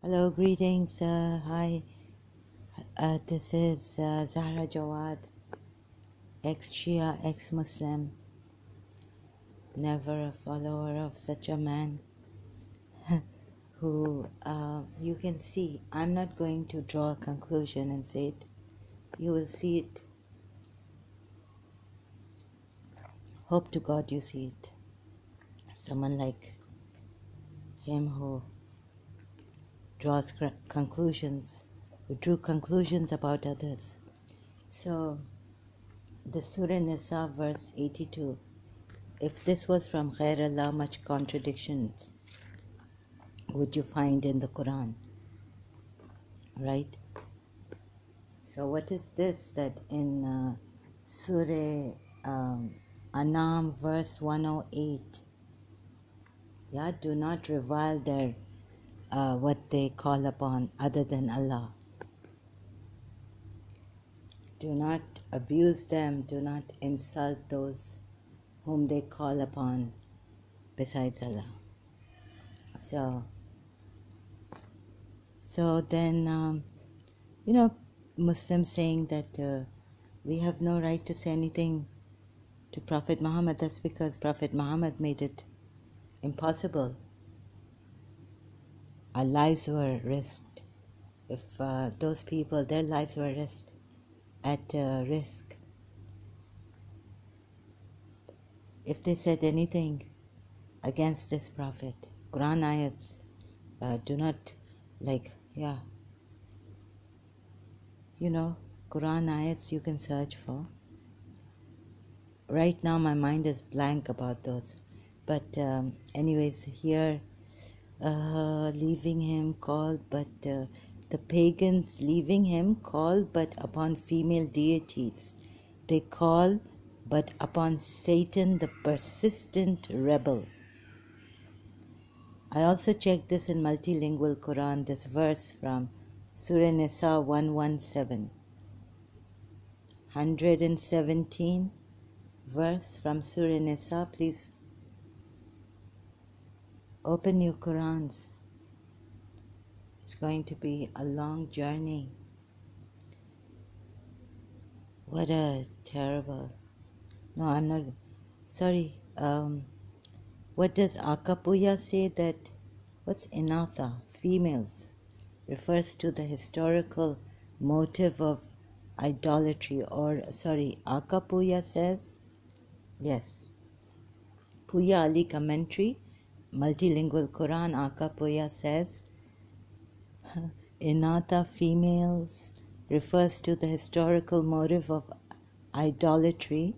Hello, greetings. Hi, this is Zahra Jawad, ex-Shia, ex-Muslim, never a follower of such a man who you can see. I'm not going to draw a conclusion and say it. You will see it. Hope to God you see it. Someone like him who draws conclusions, who drew conclusions about others. So, the Surah Nisa, verse 82. If this was from Ghair Allah, much contradictions would you find in the Quran, right? So what is this that in Surah Anam, verse 108, yeah, do not revile their what they call upon other than Allah. Do not abuse them, do not insult those whom they call upon besides Allah. So then, Muslims saying that we have no right to say anything to Prophet Muhammad. That's because Prophet Muhammad made it impossible. Our lives were risked. If those people, their lives were at risk, if they said anything against this Prophet, Quran ayats do not, Quran ayats you can search for. Right now my mind is blank about those. But anyways, here leaving him called, but the pagans leaving him call but upon female deities. They call but upon Satan, the persistent rebel. I also checked this in multilingual Quran, this verse from Surah Nisa 117. 117 verse from Surah Nisa. Please open your Qurans. It's going to be a long journey. What a terrible... No, I'm not... Sorry. What does Akapuya say that... What's Inatha? Females. Refers to the historical motive of idolatry or... Sorry, Akapuya says... Yes. Puya Ali commentary, multilingual Quran, Akapuya says... Inatha females refers to the historical motive of idolatry.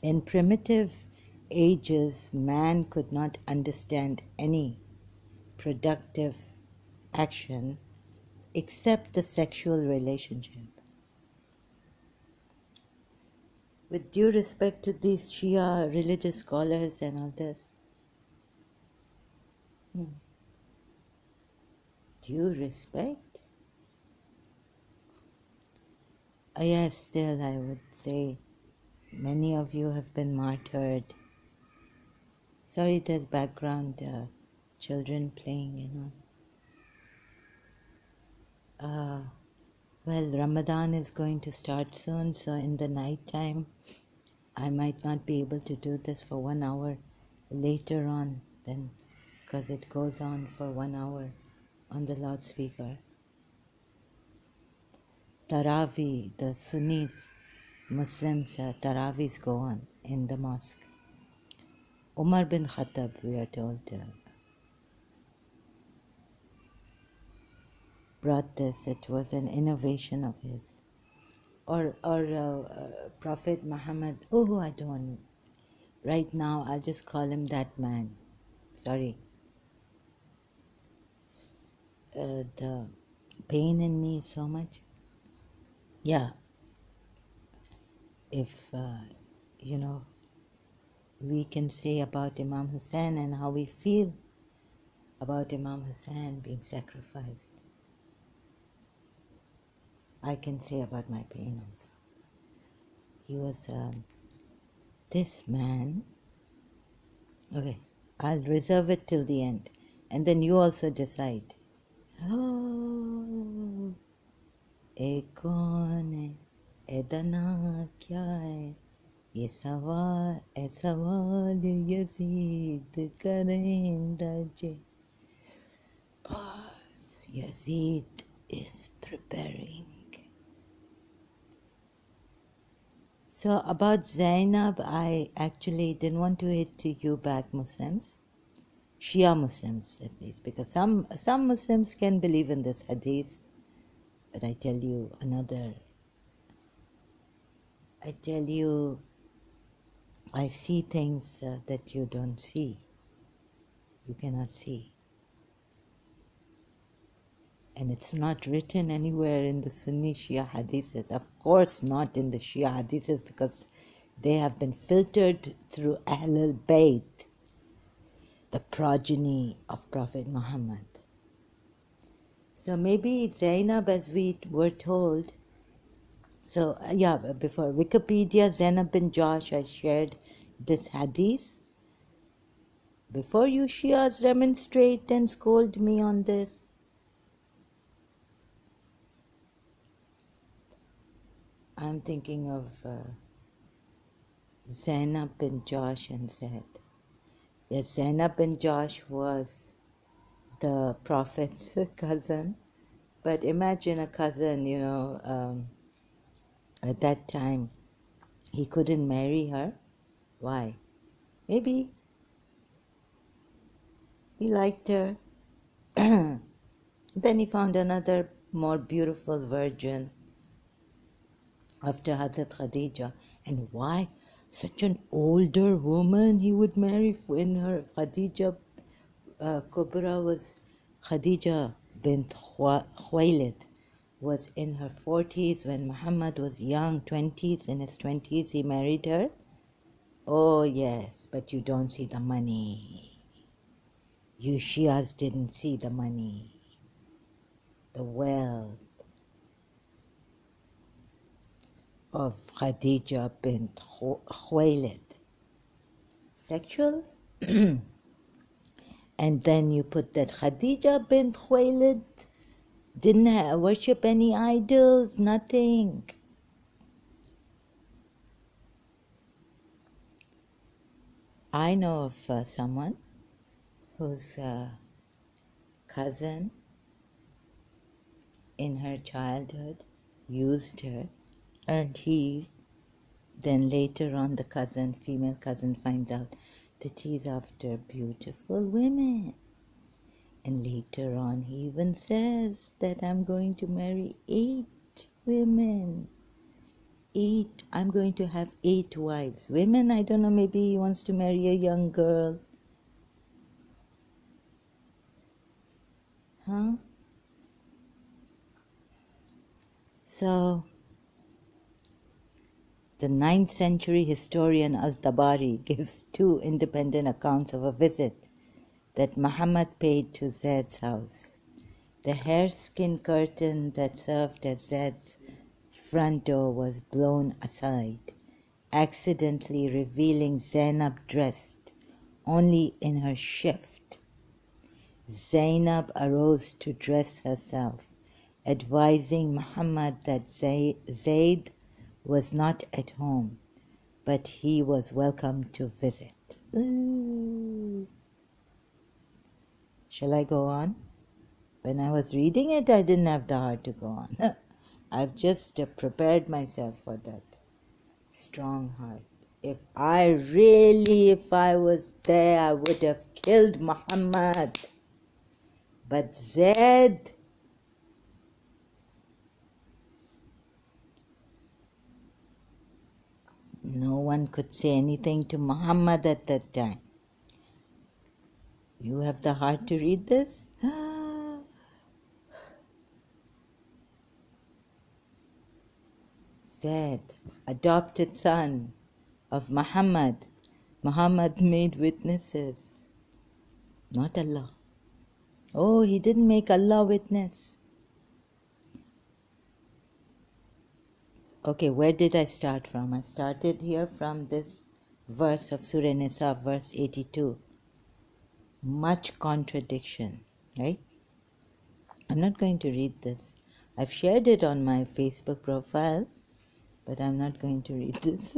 In primitive ages, man could not understand any productive action except the sexual relationship. With due respect to these Shia religious scholars and all this, due respect? Yes, still I would say many of you have been martyred. Sorry, there's background children playing, Well, Ramadan is going to start soon, so in the night time, I might not be able to do this for 1 hour later on, then, because it goes on for 1 hour on the loudspeaker. Taraweeh, the Sunnis, Muslims, Taraweehs go on in the mosque. Umar bin Khattab, we are told, brought this. It was an innovation of his. Or Prophet Muhammad. Oh, I don't. Right now, I'll just call him that man. Sorry. The pain in me is so much. Yeah. If, we can say about Imam Hussain and how we feel about Imam Hussain being sacrificed, I can say about my pain also. He was this man. Okay, I'll reserve it till the end. And then you also decide Oh, ये कौन है ए दना क्या है ये सवाल यजीद करेंदा जे Pause. Yazid is preparing. So about Zainab, I actually didn't want to hit to you back Muslims, Shia Muslims at least, because some Muslims can believe in this hadith, but I tell you, I see things that you don't see, you cannot see. And it's not written anywhere in the Sunni Shia hadiths. Of course not in the Shia hadiths, because they have been filtered through Ahlul Bayt, the progeny of Prophet Muhammad. So maybe Zainab, as we were told. So before Wikipedia, Zainab bin Josh, I shared this hadith. Before you Shias remonstrate and scold me on this, I'm thinking of Zainab bin Josh and said, yes, Zainab bin Josh was the Prophet's cousin, but imagine a cousin, at that time, he couldn't marry her. Why? Maybe he liked her. Then he found another more beautiful virgin after Hazrat Khadija. And why? Such an older woman he would marry when her Khadija Kubra was Khadija bint Khuwailid was in her 40s when Muhammad was young, 20s, in his 20s he married her. Oh yes, but you don't see the money. You Shias didn't see the money, the wealth of Khadija bint Khuwailid. Sexual? And then you put that Khadija bint Khuwailid didn't worship any idols, nothing. I know of someone whose cousin in her childhood used her, and he then later on the female cousin finds out that he's after beautiful women. And later on he even says that I'm going to marry 8 women. 8, I'm going to have 8 wives. Women, I don't know, maybe he wants to marry a young girl. Huh? So, the 9th century historian Az-Dabari gives 2 independent accounts of a visit that Muhammad paid to Zaid's house. The hareskin curtain that served as Zaid's front door was blown aside, accidentally revealing Zainab dressed only in her shift. Zainab arose to dress herself, advising Muhammad that Zaid was not at home, but he was welcome to visit. Ooh. Shall I go on? When I was reading it, I didn't have the heart to go on. I've just prepared myself for that strong heart. If I was there, I would have killed Muhammad. But Zaid, no one could say anything to Muhammad at that time. You have the heart to read this? Zaid, adopted son of Muhammad. Muhammad made witnesses, not Allah. Oh, he didn't make Allah witness. Okay, where did I start from? I started here from this verse of Surah Nisa, verse 82. Much contradiction, right? I'm not going to read this. I've shared it on my Facebook profile, but I'm not going to read this.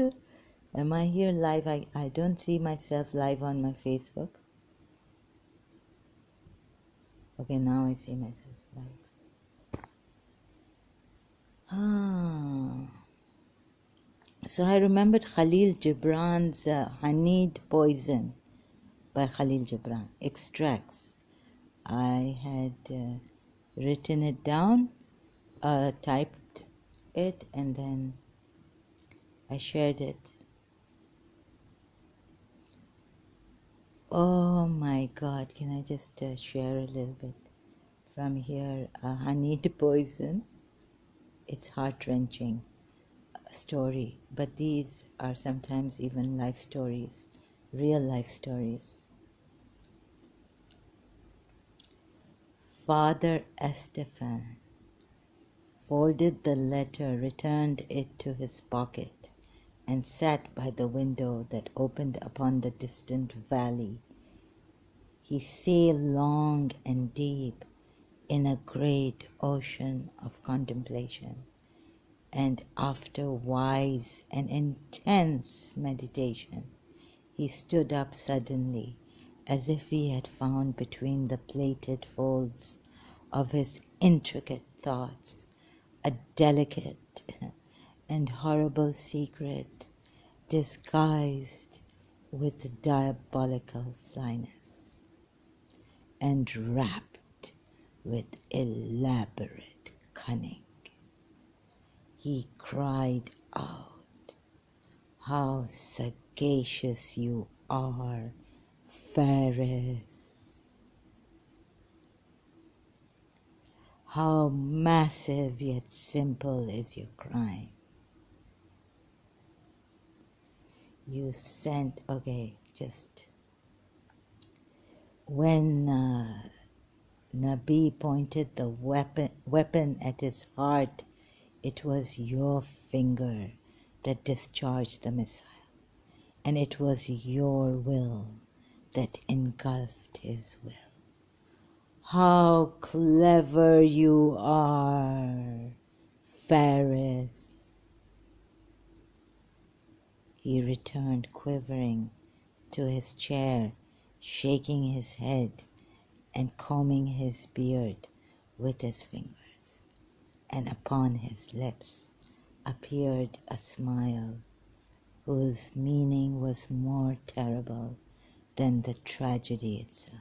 Am I here live? I don't see myself live on my Facebook. Okay, now I see myself live. So I remembered Khalil Gibran's Honeyed Poison by Khalil Gibran, Extracts. I had written it down, typed it, and then I shared it. Oh my God, can I just share a little bit from here? Honeyed Poison. It's heart-wrenching story, but these are sometimes even life stories, real life stories. Father Estefan folded the letter, returned it to his pocket, and sat by the window that opened upon the distant valley. He sailed long and deep in a great ocean of contemplation, and after wise and intense meditation, he stood up suddenly, as if he had found between the plaited folds of his intricate thoughts a delicate and horrible secret disguised with diabolical slyness and wrapped with elaborate cunning. He cried out, "How sagacious you are, Ferris! How massive yet simple is your crime. You sent," okay, just when Nabi pointed the weapon at his heart, it was your finger that discharged the missile, and it was your will that engulfed his will. How clever you are, Ferris! He returned quivering to his chair, shaking his head and combing his beard with his fingers, and upon his lips appeared a smile whose meaning was more terrible than the tragedy itself.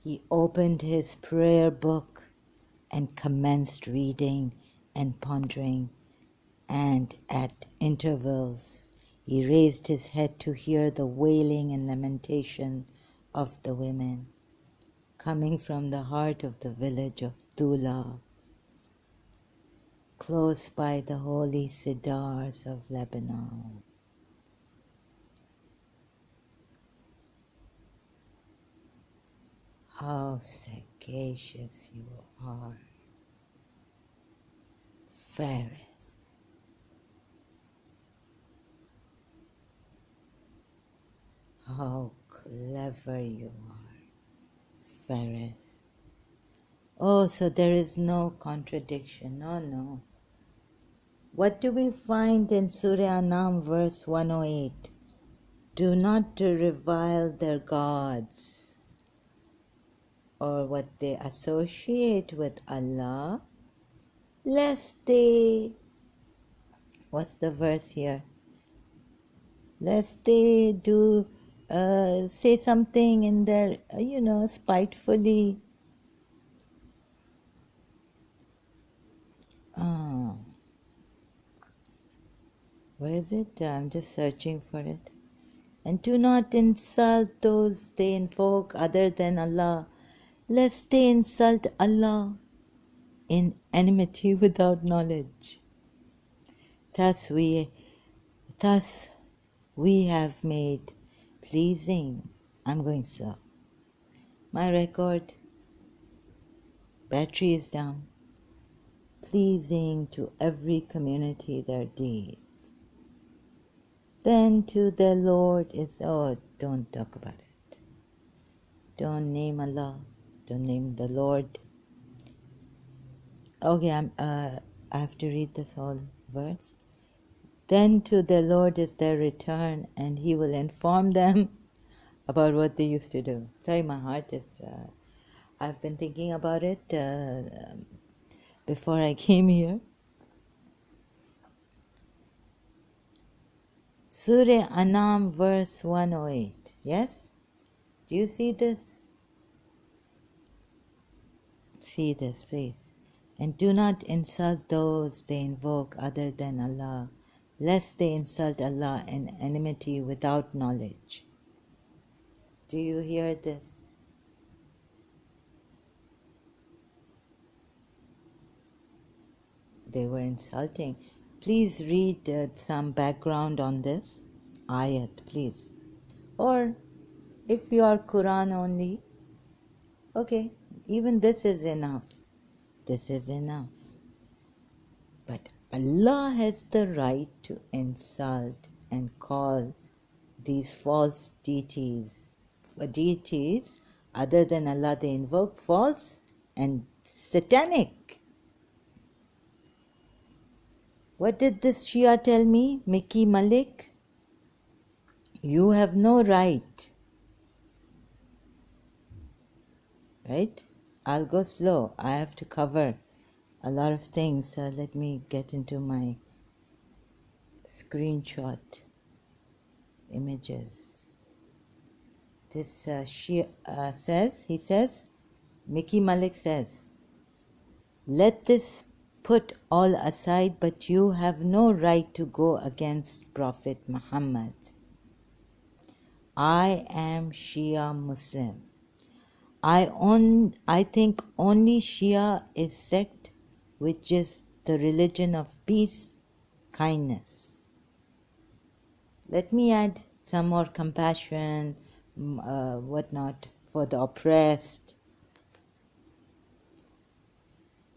He opened his prayer book and commenced reading and pondering, and at intervals he raised his head to hear the wailing and lamentation of the women coming from the heart of the village of Tula, close by the holy cedars of Lebanon. How sagacious you are, Ferris! How clever you are, Ferris! Oh, so there is no contradiction. Oh, no. What do we find in Surah Anam verse 108? Do not revile their gods, or what they associate with Allah, lest they, what's the verse here? Lest they do say something in their, spitefully. Where is it? I'm just searching for it. And do not insult those they invoke other than Allah, lest they insult Allah in enmity without knowledge. Thus we have made pleasing. I'm going slow. My record battery is down. Pleasing to every community their deeds. Then to their Lord is, oh, don't talk about it. Don't name Allah. Don't name the Lord. Okay, I have to read this whole verse. Then to the Lord is their return, and He will inform them about what they used to do. Sorry, my heart is. I've been thinking about it before I came here. Surah Anam, verse 108. Yes? Do you see this? See this, please. And do not insult those they invoke other than Allah, lest they insult Allah in enmity without knowledge. Do you hear this? They were insulting. Please read some background on this ayat, please. Or if you are Quran only, okay, even this is enough. This is enough. But Allah has the right to insult and call these false deities other than Allah they invoke false and satanic. What did this Shia tell me, Mickey Malik? You have no right. Right? I'll go slow. I have to cover a lot of things. Let me get into my screenshot images. This Shia says, Mickey Malik says, let this put all aside, but you have no right to go against Prophet Muhammad. I am Shia Muslim. I think only Shia is sect which is the religion of peace, kindness. Let me add some more compassion, whatnot, for the oppressed.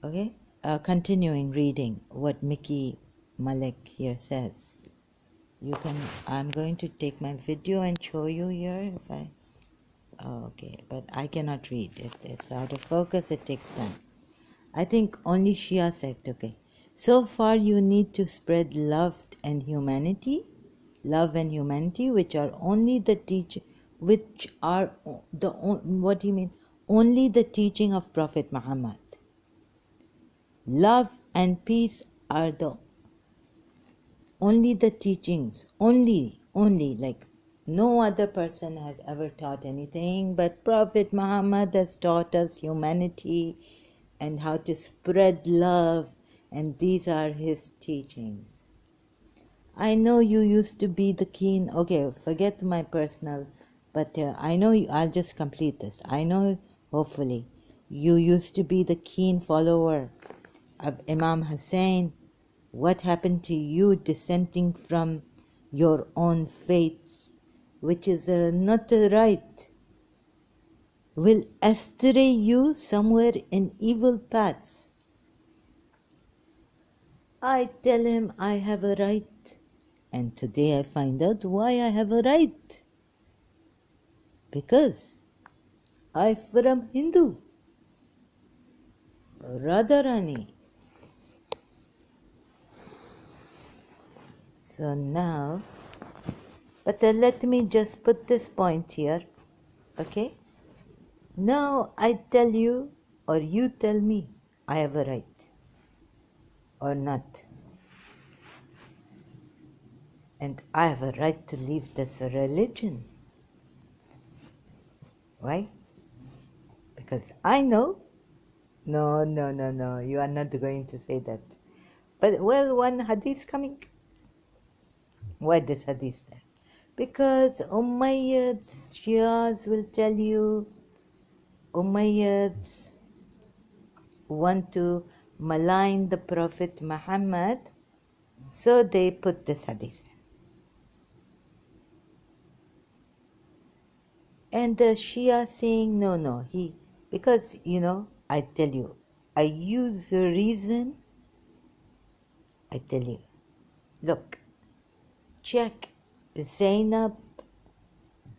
Okay, continuing reading what Mickey Malik here says. I'm going to take my video and show you here if I, okay, but I cannot read. It's out of focus, it takes time. I think only Shia sect, okay. So far you need to spread love and humanity, which are only the what do you mean? Only the teaching of Prophet Muhammad. Love and peace are only the teachings, only, like no other person has ever taught anything, but Prophet Muhammad has taught us humanity and how to spread love, and these are his teachings. I know you used to be the keen, okay, forget my personal, but I know I'll just complete this. I know, hopefully, you used to be the keen follower of Imam Hussein. What happened to you dissenting from your own faiths, which is not right, will astray you somewhere in evil paths. I tell him I have a right, and today I find out why I have a right. Because I'm from Hindu, Radharani. So now, but let me just put this point here, okay? Now I tell you, or you tell me, I have a right, or not. And I have a right to leave this religion. Why? Because I know, no, you are not going to say that. But, well, one hadith coming. Why this hadith there? Because Umayyads, Shias will tell you, Umayyads want to malign the Prophet Muhammad, so they put this hadith. And the Shia saying, no, because, I tell you, I use reason. I tell you, look, check Zainab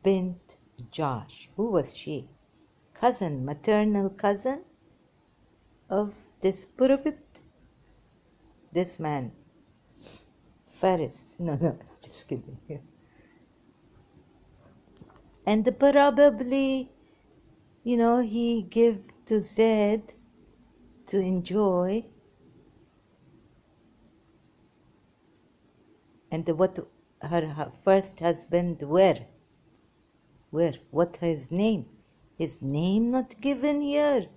bint Josh. Who was she? cousin, maternal cousin of this Prophet, this man, Faris. No, just kidding. And probably, he gave to Zaid to enjoy. And what her first husband, where? What his name? His name not given here.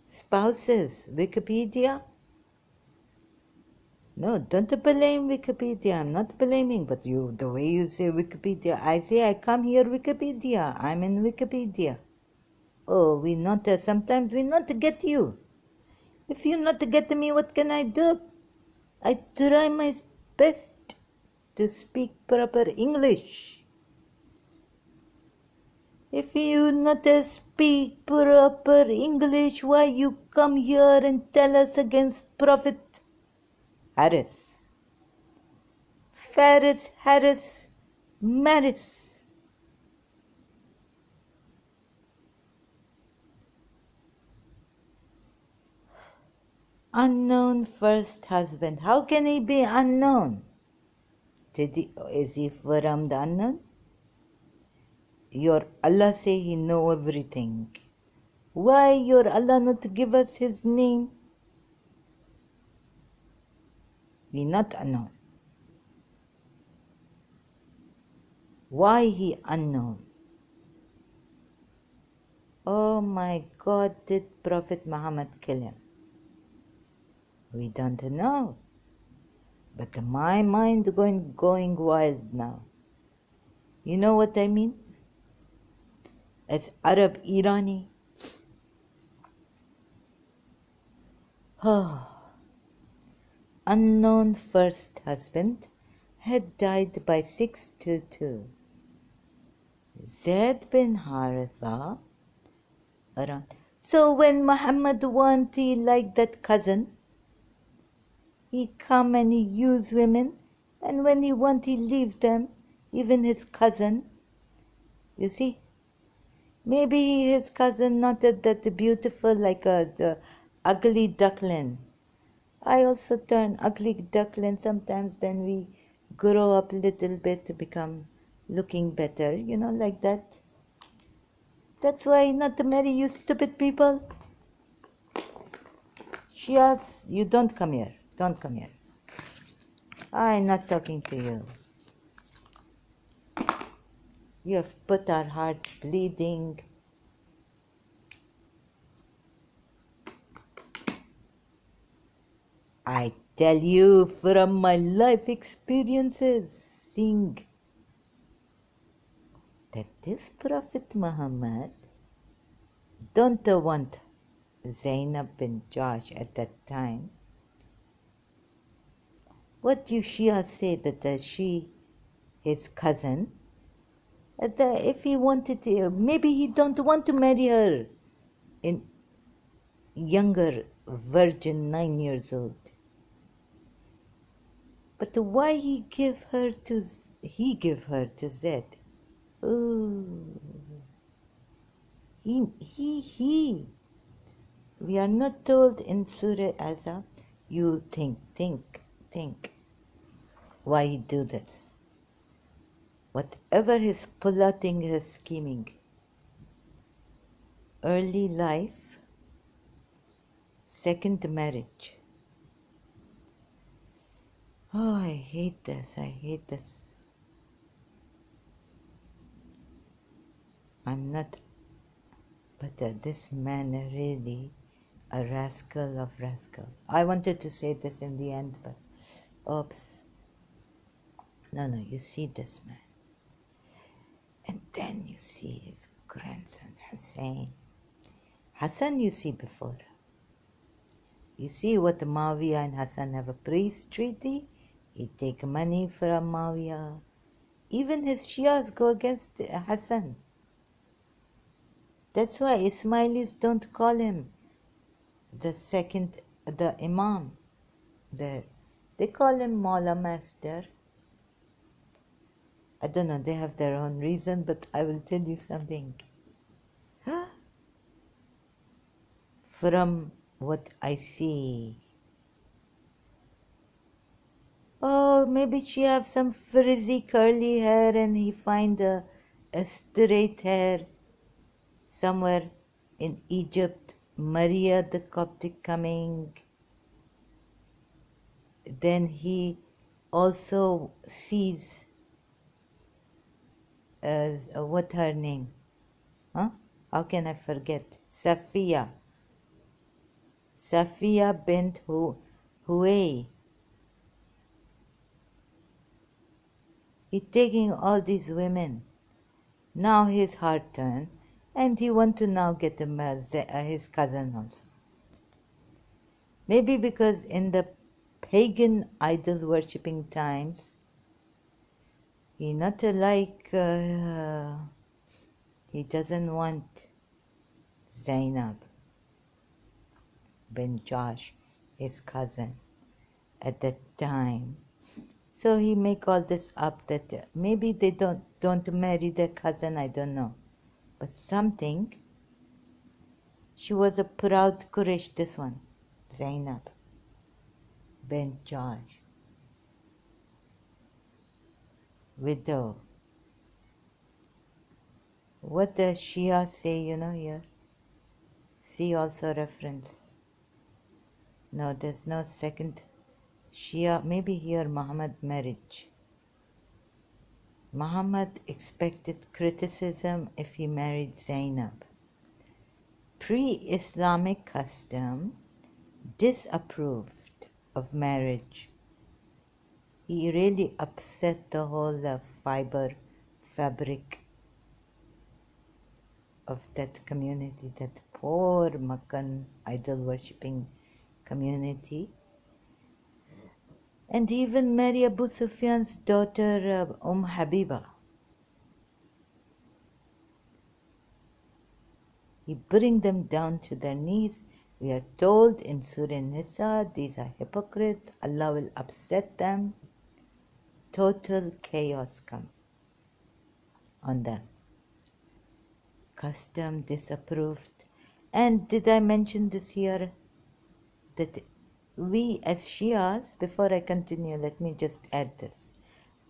Spouses, Wikipedia? No, don't blame Wikipedia. I'm not blaming, but the way you say Wikipedia, I say I come here Wikipedia. I'm in Wikipedia. Oh, sometimes we not get you. If you not get me, what can I do? I try my best to speak proper English. If you not speak proper English, why you come here and tell us against Prophet Harris? Harris, Maris. Unknown first husband. How can he be unknown? Is he from the unknown? Your Allah say he know everything. Why your Allah not give us his name? We not unknown. Why he unknown? Oh my God, did Prophet Muhammad kill him? We don't know. But my mind going wild now. You know what I mean? As Arab Irani. Oh. Unknown first husband had died by 622. Zaid bin Haritha around. So when Muhammad wanted like that cousin, he come and he use women, and when he want he leave them, even his cousin. You see, maybe his cousin not that beautiful like the ugly duckling. I also turn ugly duckling sometimes. Then we grow up a little bit to become looking better, like that. That's why not to marry you stupid people. Shias, you don't come here. Don't come here. I'm not talking to you. You have put our hearts bleeding. I tell you from my life experiences, seeing that this Prophet Muhammad don't want Zainab bin Josh at that time. What you Shia say that she, his cousin, if he wanted to, maybe he don't want to marry her in younger virgin 9 years old. But why he give her to Zaid? Oh, he. We are not told in Surah Azab. You think. Why he do this? Whatever his plotting, his scheming. Early life, second marriage. Oh, I hate this. I'm not, but this man really a rascal of rascals. I wanted to say this in the end, but oops. No, you see this man. And then you see his grandson, Hussein. Hassan you see before. You see what Muawiyah and Hassan have a peace treaty? He take money from Muawiyah. Even his Shias go against Hassan. That's why Ismailis don't call him the Imam there. They call him Mawla Master. I don't know, they have their own reason, but I will tell you something. From what I see, oh, maybe she have some frizzy curly hair and he find a straight hair somewhere in Egypt. Maria the Coptic coming. Then he also sees as what her name? Huh? How can I forget? Safiya. Safiya bint Huway. He's taking all these women. Now his heart turned, and he want to now get his cousin also. Maybe because in the pagan idol worshipping times, he not like he doesn't want Zainab bin Josh, his cousin, at that time. So he make all this up that maybe they don't marry their cousin, I don't know. But something, she was a proud Quraysh, this one, Zainab bin Josh, widow. What does Shia say, here? See also reference. No, there's no second Shia. Maybe here Muhammad marriage. Muhammad expected criticism if he married Zainab. Pre-Islamic custom disapproved of marriage. He really upset the whole fiber fabric of that community, that poor Makkan idol worshipping community. And even marry Abu Sufyan's daughter Habiba. He bring them down to their knees. We are told in Surah Nisa, these are hypocrites. Allah will upset them. Total chaos come on them. Custom disapproved. And did I mention this here? That we as Shias, before I continue, let me just add this.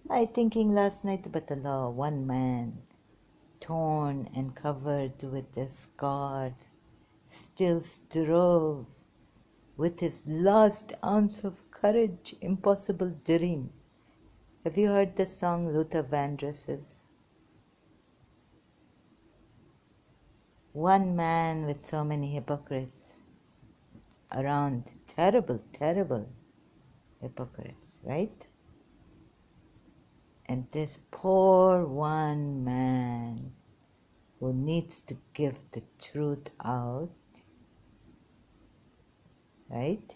I thinking last night about Allah, one man, torn and covered with the scars, still strove with his last ounce of courage, impossible dream. Have you heard the song Luther Vandross's? One man with so many hypocrites around, terrible, terrible hypocrites, right? And this poor one man who needs to give the truth out, right?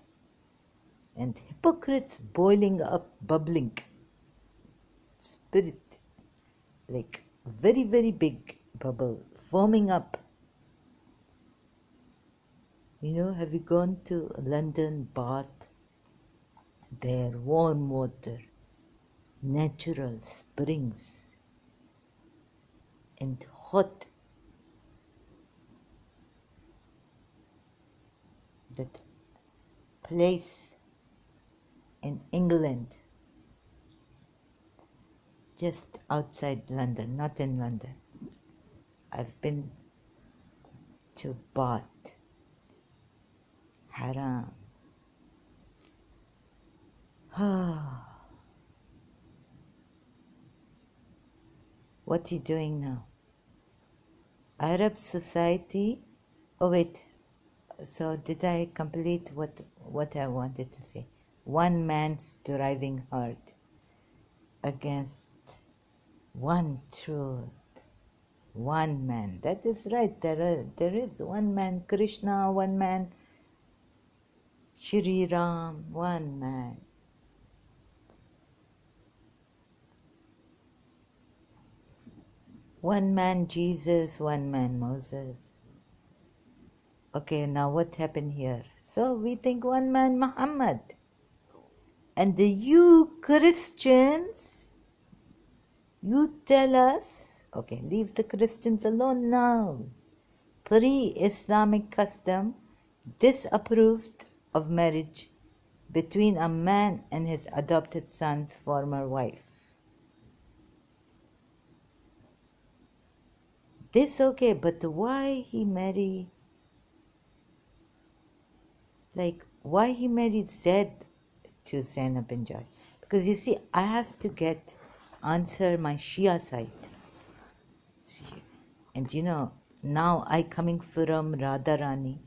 And hypocrites boiling up, bubbling, spirit, like very, very big bubble, foaming up. Have you gone to London, Bath? There, warm water, natural springs, and hot. That place in England, just outside London, not in London. I've been to Bath, Haram. What are you doing now? Arab society. Oh wait, so did I complete what I wanted to say? One man's driving hard against one truth. One man. That is right. There is one man Krishna, one man Shri Ram, one man. One man Jesus, one man Moses. Okay, now what happened here? So we think one man Muhammad. And you Christians, You tell us, okay, leave the Christians alone now. Pre-Islamic custom disapproved of marriage between a man and his adopted son's former wife. This okay, but why he married Zaid to Zainab bin Jahsh? Because you see, I have to answer my Shia side. And now I coming from Radharani,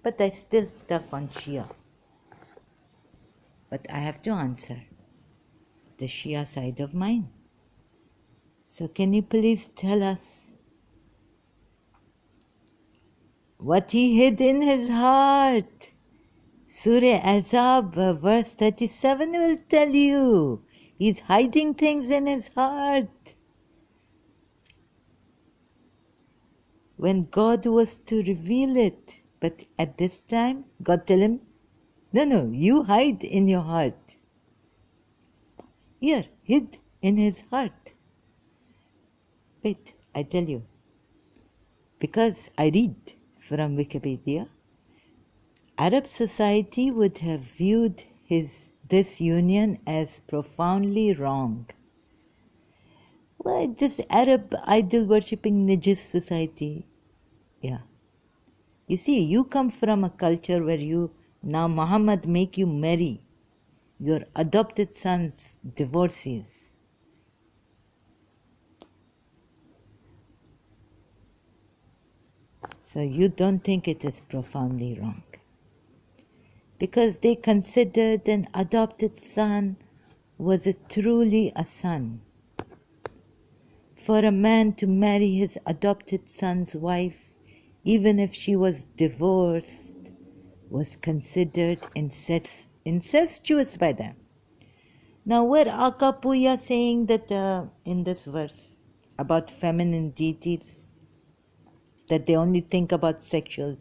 but I still stuck on Shia. But I have to answer the Shia side of mine. So can you please tell us what he hid in his heart? Surah Azab, verse 37 will tell you. He's hiding things in his heart. When God was to reveal it, but at this time, God tell him, no, you hide in your heart. Here, hid in his heart. Wait, I tell you. Because I read from Wikipedia, Arab society would have viewed this union as profoundly wrong. Well, this Arab idol worshipping Najis society. Yeah. You see, you come from a culture where now Muhammad make you marry your adopted son's divorcees. So you don't think it is profoundly wrong. Because they considered an adopted son was truly a son. For a man to marry his adopted son's wife, even if she was divorced, was considered incestuous by them. Now, where Akapuya saying that in this verse about feminine deities, that they only think about sexual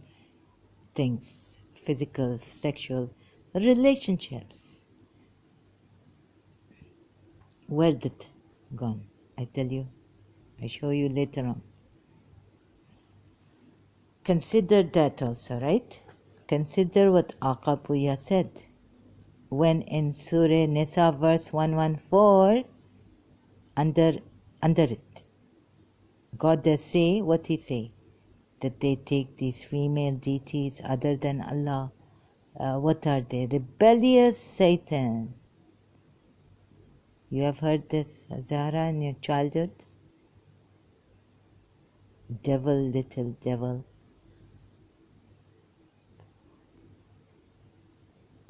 things, physical, sexual relationships. Where did it gone? I tell you, I show you later on. Consider that also, right? Consider what Akapuya said when in Surah Nisa verse 114, under it, God does say what he say, that they take these female deities other than Allah. What are they? Rebellious Satan. You have heard this, Zahra, in your childhood? Devil, little devil.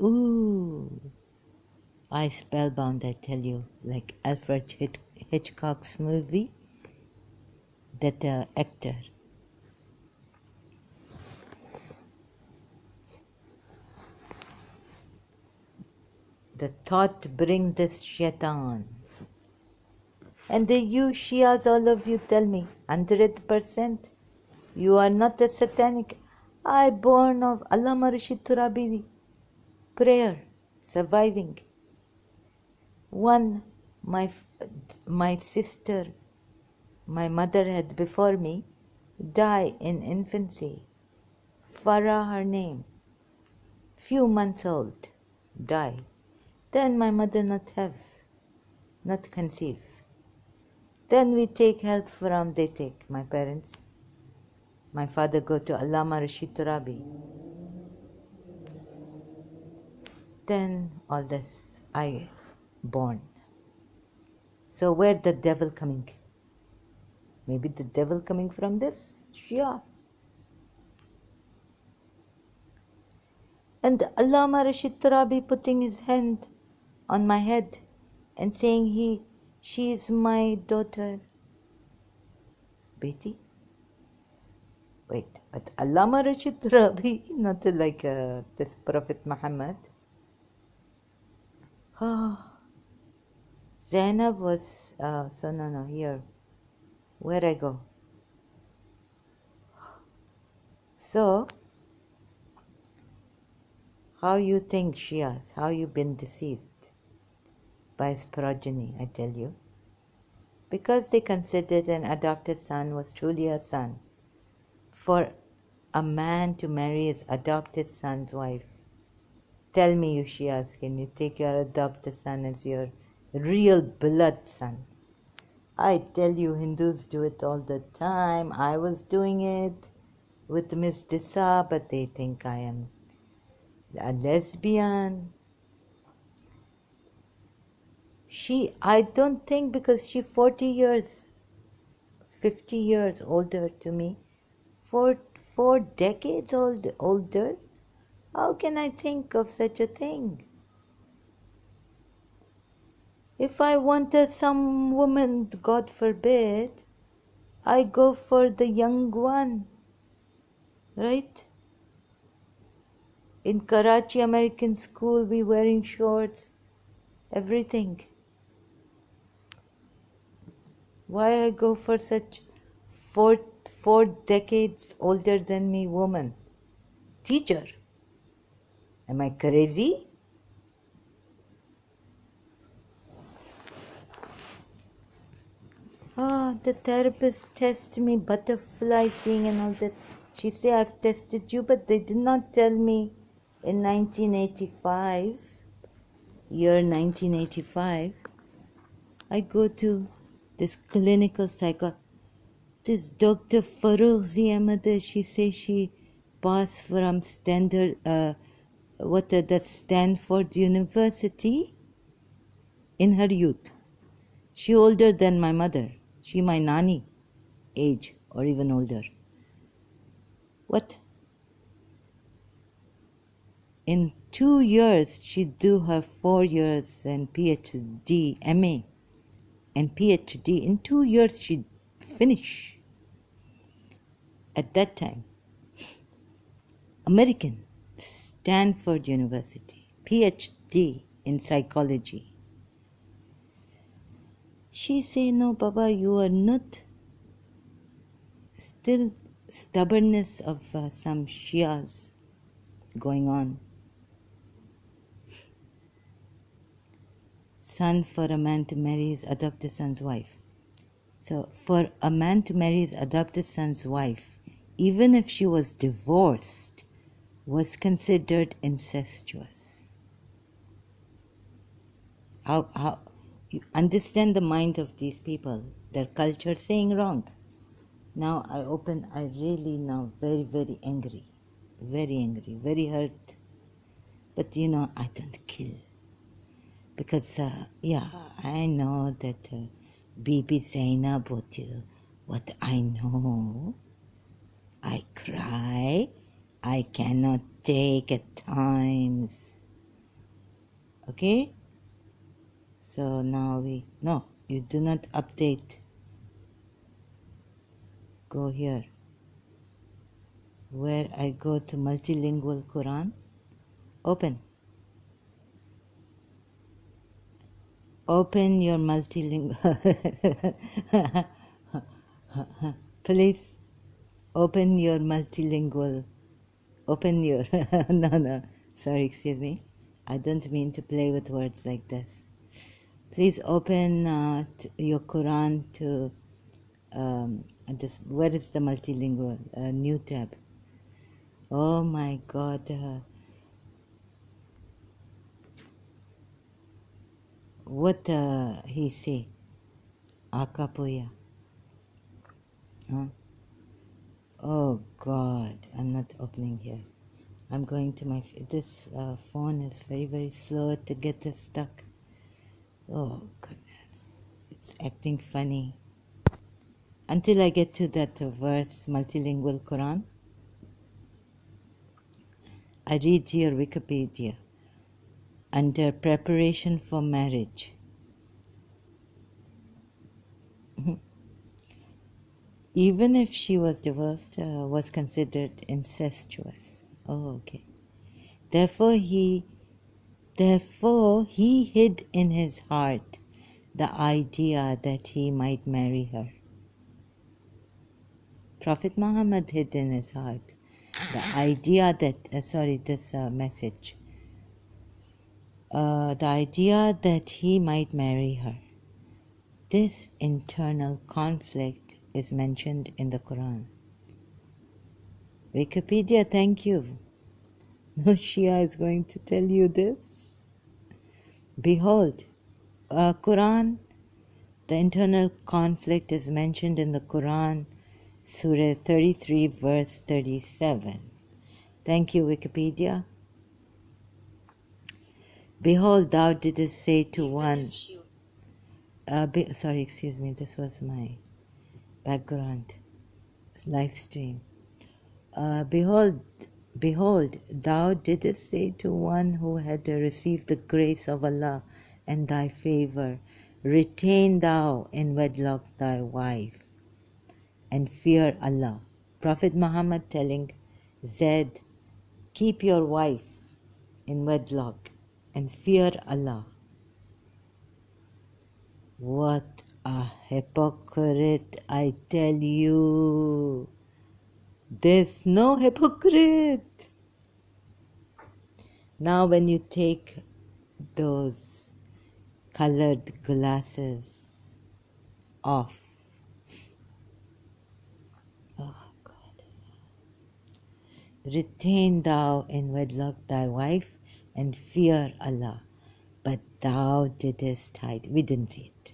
Ooh, I spellbound, I tell you, like Alfred Hitchcock's movie, that actor. The thought bring this shaitan. And you Shias, all of you tell me, 100%, you are not a satanic. I born of Allama Rashid Turabi prayer, surviving. One, my sister, my mother had before me, die in infancy. Farah her name, few months old, die. Then my mother not conceive. Then we take help from, my parents. My father go to Allama Rashid Turabi. Then all this, I born. So where the devil coming? Maybe the devil coming from this Shia. And Allama Rashid Turabi putting his hand on my head and saying she is my daughter. Beti? Wait, but Allama Rashid Turabi, not like this Prophet Muhammad. Zainab was, here. Where I go? So, how you think Shias, how you been deceived by his progeny, I tell you. because they considered an adopted son was truly a son. For a man to marry his adopted son's wife, tell me, you Shias, can you take your adopted son as your real blood son? I tell you, Hindus do it all the time. I was doing it with Miss Nisa, but they think I am a lesbian. I don't think, because she 40 years, 50 years older to me, four decades older. How can I think of such a thing? If I wanted some woman, God forbid, I go for the young one, right? In Karachi American school, we wearing shorts, everything. Why I go for such four decades older than me woman? Teacher, am I crazy? The therapist tested me, butterfly seeing and all that. She said, I've tested you, but they did not tell me in 1985, year 1985, I go to this clinical psycho. This Dr. Farouk Ahmed, she says she passed from that Stanford University in her youth. She older than my mother. She my nani age or even older. What? In 2 years she do her 4 years and PhD, MA and PhD. In 2 years she finish. At that time, American, Stanford University, PhD in psychology. She say, no, Baba, you are not. Still stubbornness of some Shias going on. Son for a man to marry his adopted son's wife. So for a man to marry his adopted son's wife, even if she was divorced, was considered incestuous. How you understand the mind of these people, their culture saying wrong. Now I really now very angry, very hurt. But I don't kill. Because, I know that Bibi Zainab would do what I know. I cry. I cannot take at times. Okay? So now no, you do not update. Go here. Where I go to multilingual Quran. Open. Open your multilingual. Please open your multilingual. Open your. No. Sorry, excuse me. I don't mean to play with words like this. Please open your Quran to. Where is the multilingual? New tab. Oh my God. What he say? Akapuya. Huh? Oh God, I'm not opening here. I'm going to this phone is very slow to get stuck. Oh goodness, it's acting funny. Until I get to that verse, multilingual Quran, I read your Wikipedia. Under preparation for marriage. Even if she was divorced, was considered incestuous. Oh, okay. Therefore he hid in his heart the idea that he might marry her. Prophet Muhammad hid in his heart the idea that, this message, the idea that he might marry her. This internal conflict is mentioned in the Quran. Wikipedia, thank you. No Shia is going to tell you this. Behold, Quran, the internal conflict is mentioned in the Quran, Surah 33, verse 37. Thank you, Wikipedia. Behold, thou didst say to one... sorry, excuse me, this was my background live stream. Behold, thou didst say to one who had received the grace of Allah and thy favor, retain thou in wedlock thy wife, and fear Allah. Prophet Muhammad telling Zaid, keep your wife in wedlock and fear Allah. What a hypocrite, I tell you. There's no hypocrite. Now when you take those colored glasses off, oh God, retain thou in wedlock thy wife and fear Allah, but thou didst hide. We didn't see it.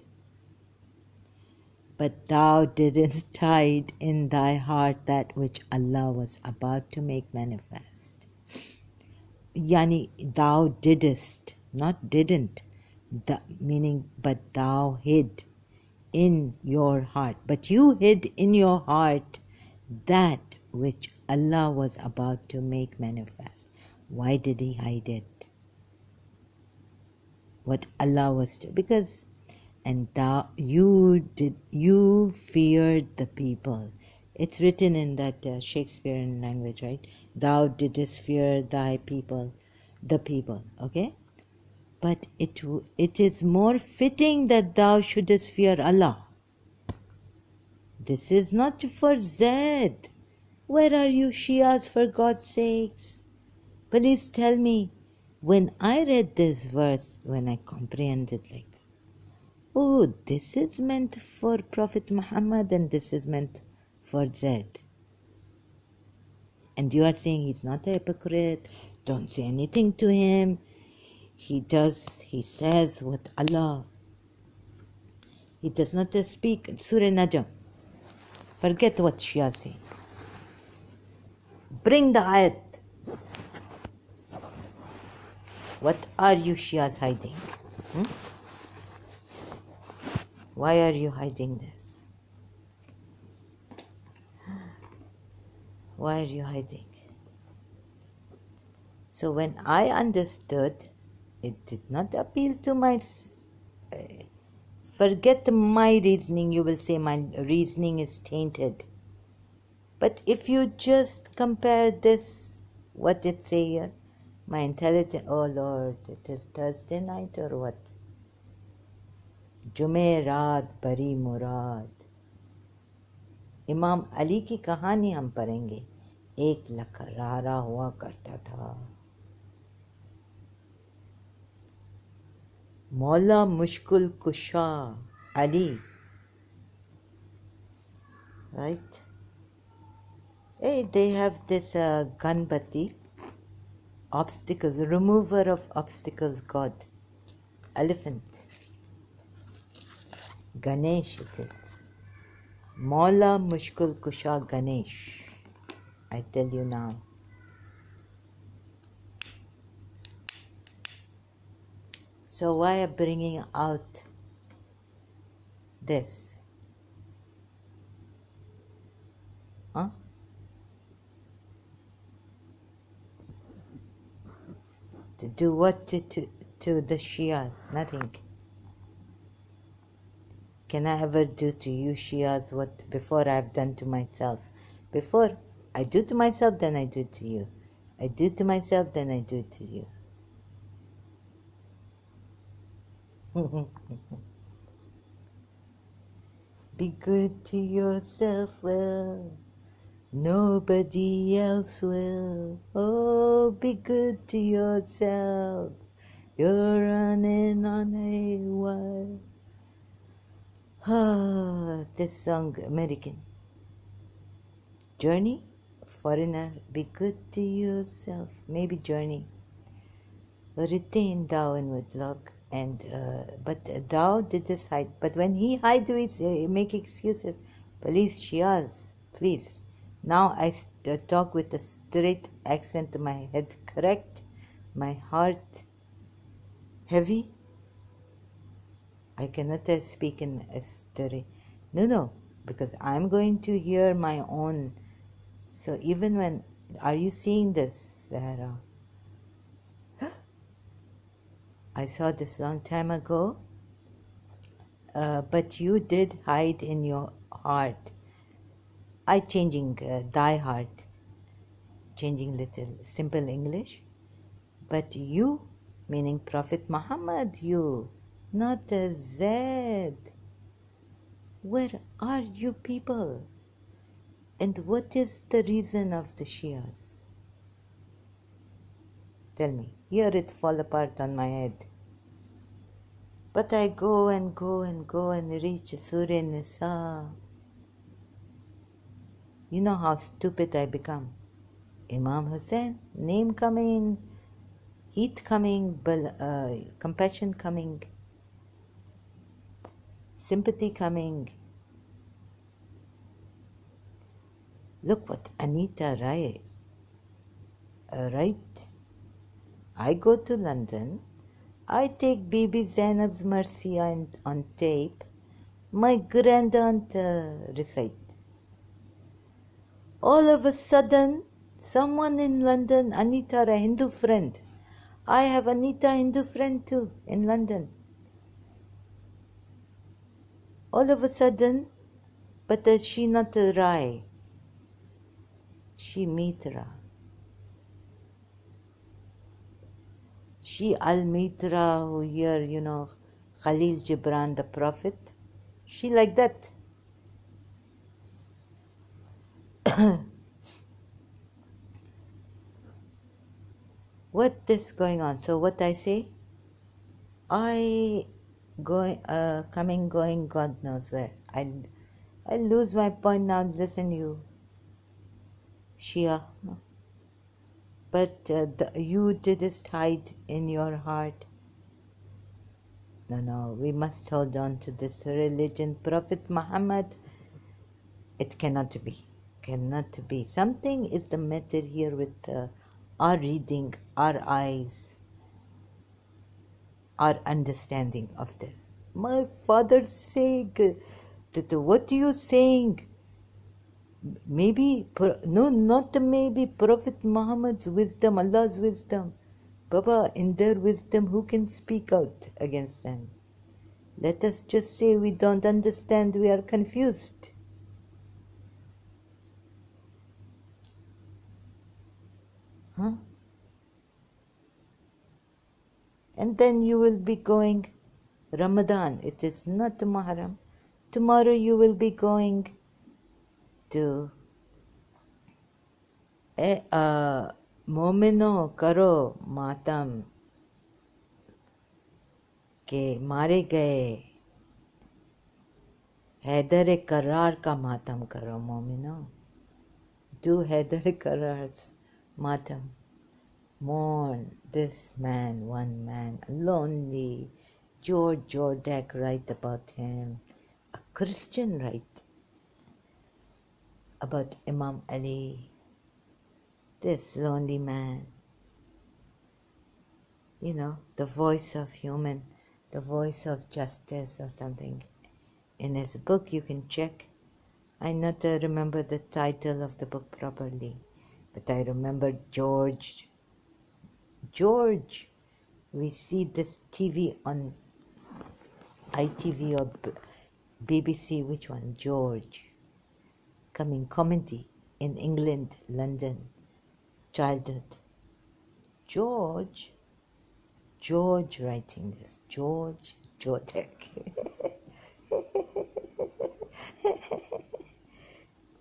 But thou didst hide in thy heart that which Allah was about to make manifest. Yani, thou didst, not didn't, meaning, but thou hid in your heart. But you hid in your heart that which Allah was about to make manifest. Why did he hide it? What Allah was to, because, and you feared the people. It's written in that Shakespearean language, right? Thou didst fear thy people, the people, okay? But it is more fitting that thou shouldest fear Allah. This is not for Zaid. Where are you Shias, for God's sakes? Please tell me, when I read this verse, when I comprehended, like, oh, this is meant for Prophet Muhammad and this is meant for Zaid. And you are saying he's not a hypocrite, don't say anything to him. He says what Allah. He does not speak Surah Najm. Forget what Shia say. Bring the ayat. What are you Shias hiding? Why are you hiding this? Why are you hiding? So when I understood, it did not appeal to my... forget my reasoning, you will say my reasoning is tainted. But if you just compare this, what it say here, my intelligence, oh Lord, it is Thursday night or what? Jumeirat Bari Murad. इमाम अली की कहानी हम पढ़ेंगे. एक लकरारा हुआ करता था. मौला मुश्किल कुशा Ali. Right? Hey, they have this Ganpati, obstacles, remover of obstacles god. Elephant. Ganesh it is. Maula Mushkil Kusha Ganesh. I tell you now. So why am I bringing out this? Huh? To do what to the Shias? Nothing. Can I ever do to you Shias what before I've done to myself? Before I do to myself, then I do to you. I do to myself, then I do to you. Be good to yourself, well, nobody else will. Oh, be good to yourself. You're running on a wire. This song, American. Journey? Foreigner, be good to yourself. Maybe Journey. Retain thou in wedlock, and but thou didst hide. But when he hide, we make excuses. Please, Shias, please. Now I talk with a straight accent, my head correct, my heart heavy. I cannot speak in a story. No, because I'm going to hear my own. So even when, are you seeing this, Zahra? I saw this long time ago, but you did hide in your heart. I changing thy heart, changing little simple English, but you, meaning Prophet Muhammad, you, not a Z. Where are you people? And what is the reason of the Shias? Tell me. Here it fall apart on my head. But I go and go and go and reach Surah Nisa. You know how stupid I become. Imam Hussein, name coming, heat coming, compassion coming, sympathy coming. Look what Anita write. I go to London. I take baby Zainab's Mercy on tape. My grandaunt recite. All of a sudden, someone in London, Anita, a Hindu friend. I have Anita, Hindu friend too, in London. All of a sudden, but she not a Rai. She Mitra. She Al-Mitra who here, Khalil Gibran, the Prophet. She like that. What is going on? So what I say? I coming, going, God knows where. I lose my point now. Listen, you Shia. But you didst hide in your heart. No, we must hold on to this religion. Prophet Muhammad, it cannot be. Something is the matter here with our reading, our eyes, our understanding of this. My father's sake, what are you saying? Maybe, no, not maybe, Prophet Muhammad's wisdom, Allah's wisdom. Baba, in their wisdom, who can speak out against them? Let us just say we don't understand, we are confused. Huh? And then you will be going Ramadan. It is not Muharram. Tomorrow you will be going to Momino Karo Matam के मारे गए हैदर करार का मातम करो मोमिनो. Do Haider करार's matam. Mourn this man, one man, lonely. George Jordak write about him. A Christian write about Imam Ali. This lonely man. The voice of human, the voice of justice or something. In his book, you can check. I not remember the title of the book properly, but I remember George. We see this TV on ITV or BBC, which one? George. Coming comedy in England, London, childhood. George writing this. George Jodek.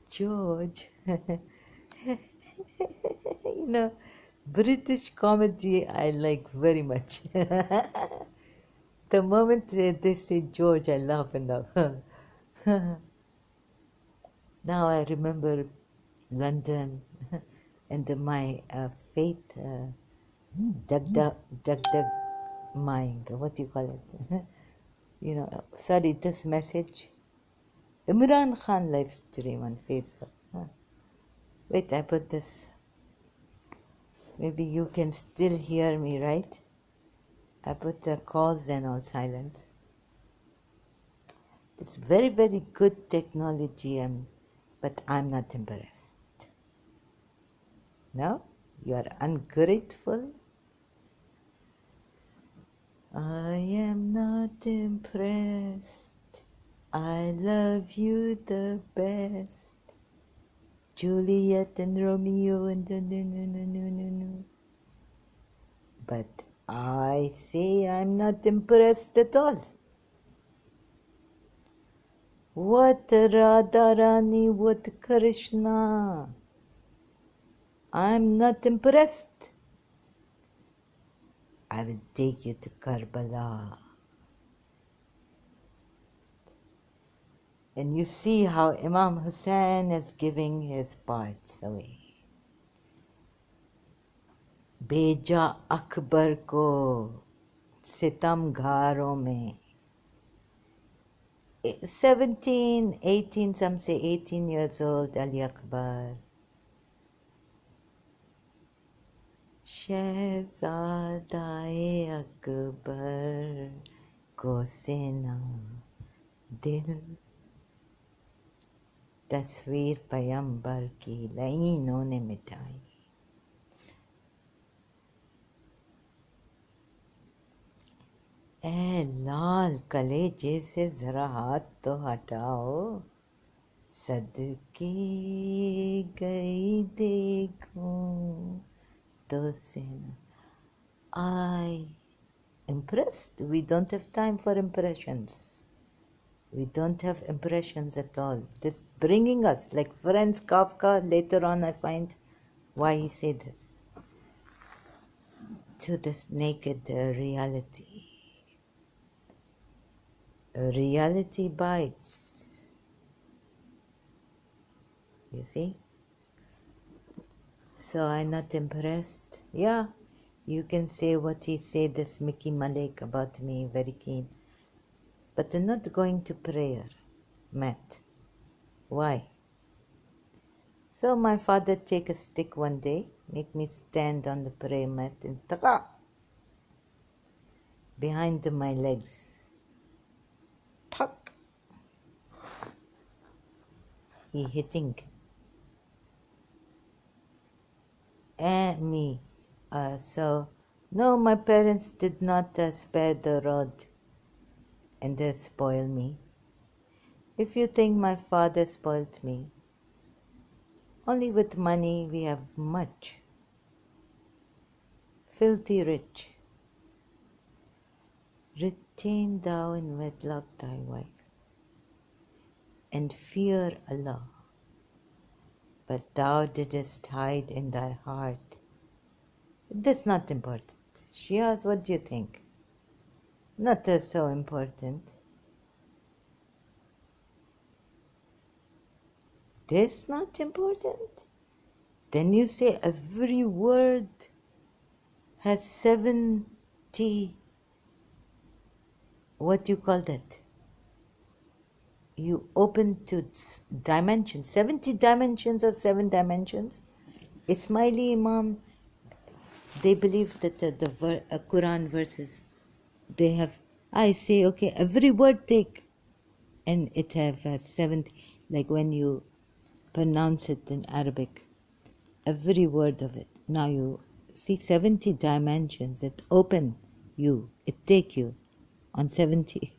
George. British comedy I like very much. The moment they say George, I laugh and laugh. Now I remember London and my faith dug mind. What do you call it? Sorry, this message. Imran Khan live stream on Facebook. Wait, I put this. Maybe you can still hear me, right? I put the calls and all silence. It's very, very good technology, but I'm not impressed. No? You are ungrateful? I am not impressed. I love you the best. Juliet and Romeo and no. But I say I'm not impressed at all. What Radharani, what Krishna? I'm not impressed. I will take you to Karbala. And you see how Imam Hussain is giving his parts away. भेजा अकबर को सितम घारों में 17, 18, some say 18 years old, Ali Akbar. शहजादाए Akbar को सेना दिल तस्वीर पैगंबर की लाइनों ने मिटाई. ए लाल कलेजे से जरा हाथ तो हटाओ, सदके गई देखूं तो सेना. I impressed. We don't have time for impressions. We don't have impressions at all. This bringing us, like Franz Kafka, later on I find why he said this, to this naked reality. Reality bites. You see? So I'm not impressed. Yeah, you can say what he said, this Mickey Malik about me, very keen. But I'm not going to prayer, Matt. Why? So my father take a stick one day, make me stand on the prayer mat and taka behind my legs. Tuck. He hitting. And me. No, my parents did not spare the rod and spoil me. If you think my father spoiled me, only with money we have much. Filthy rich. Retain thou in wedlock thy wife, and fear Allah. But thou didst hide in thy heart. That's not important. Shias, what do you think? Not so important. This not important? Then you say every word has 70, what do you call that? You open to dimensions, 70 dimensions or 7 dimensions. Ismaili Imam, they believe that the Quran verses, they have, I say, okay, every word take, and it have 70, like when you pronounce it in Arabic, every word of it. Now you see 70 dimensions that open you, it take you on 70.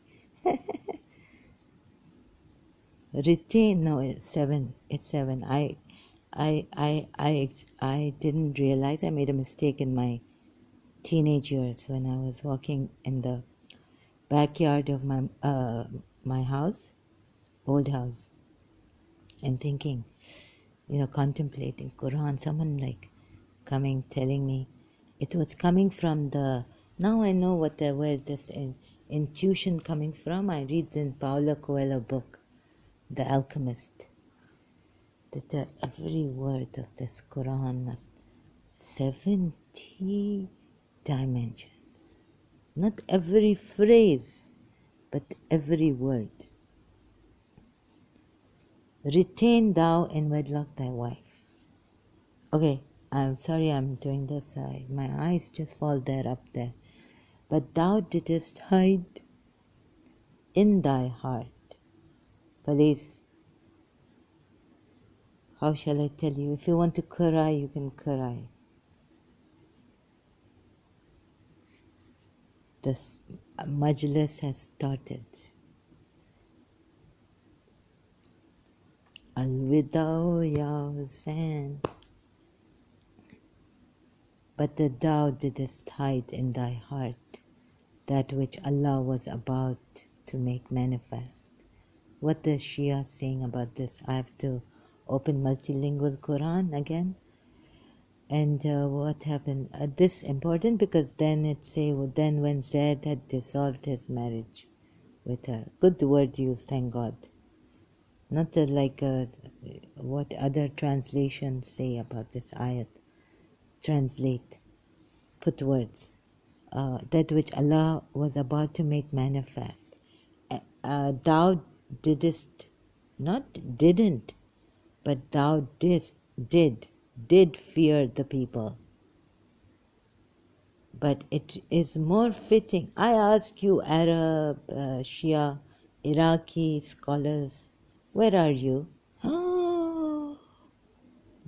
Retain, no, it's 7. It's 7. I didn't realize I made a mistake in my teenage years when I was walking in the backyard of my house, old house, and thinking, contemplating Quran. Someone like coming, telling me, it was coming from now I know where this intuition coming from. I read in Paulo Coelho book. the alchemist, that every word of this Quran has 70 dimensions. Not every phrase, but every word. Retain thou in wedlock thy wife. Okay, I'm sorry I'm doing this. My eyes just fall there up there. But thou didst hide in thy heart. Please, how shall I tell you? If you want to cry, you can cry. This majlis has started. Al-Wida ya Hussein. But that thou didst hide in thy heart that which Allah was about to make manifest. What is Shia saying about this? I have to open multilingual Quran again. And what happened? This important because then it say, well, then when Zaid had dissolved his marriage with her. Good word used, thank God. Not like what other translations say about this ayat. Translate, put words. That which Allah was about to make manifest. Thou didst, not didn't, but thou did fear the people. But it is more fitting. I ask you, Arab, Shia, Iraqi scholars, where are you?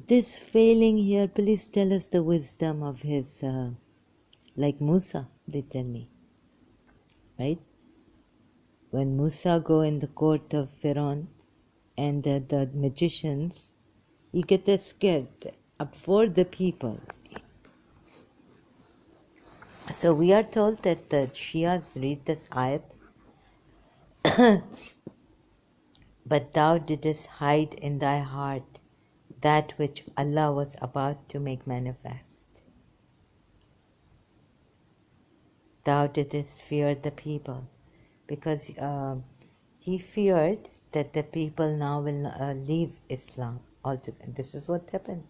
This failing here, please tell us the wisdom of his, like Musa, they tell me, right? When Musa go in the court of Pharaoh and the magicians, he get scared for the people. So we are told that the Shias read this ayat, but thou didst hide in thy heart that which Allah was about to make manifest. Thou didst fear the people, because he feared that the people now will leave Islam altogether. This is what happened.